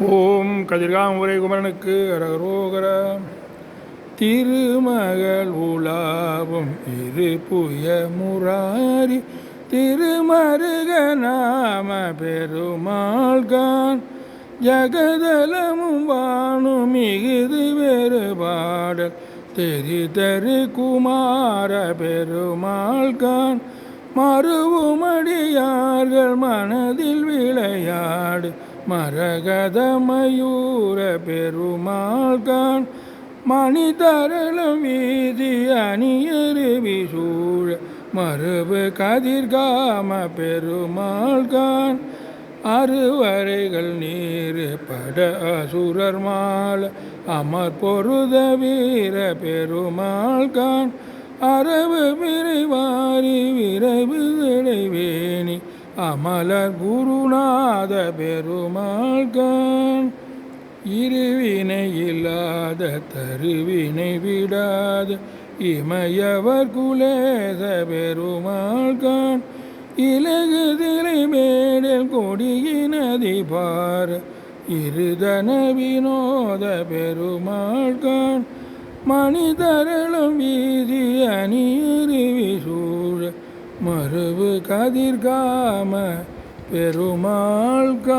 ஓம் கதிர்காமுறை குமரனுக்கு அரகரோகர. திருமகள் உலாவும் இருப்புய முராரி திருமருக நாம பெருமாள்கான் ஜகதலமும் வானும் மிகுது வேறுபாடல் தெரிதரு குமார பெருமாள்கான் மறுவுமடியார்கள் மனதில் விளையாடு மரகத மயூர பெருமாள்கான் மணிதரளம் வீதி அணியருவி சூழ மறுபு கதிர்காம பெருமாள்கான் அறுவரைகள் நீர் பட அசுரர் மால அமர் பொருத வீர பெருமாள்கான் அரவு விரைவாரி விரைவு விளைவேணி அமலர் குருநாத பெருமாள்கான் இருவினை இல்லாத தருவினை விடாத இமையவர் குலேத பெருமாள்கான் இலகுதிரை மேடல் கொடியினதி பார் இருதன வினோத பெருமாள்கான் மணிதரளம் வீதி அணியருவி சூழ மறுவு கதிர்காம பெருமாள்கான்.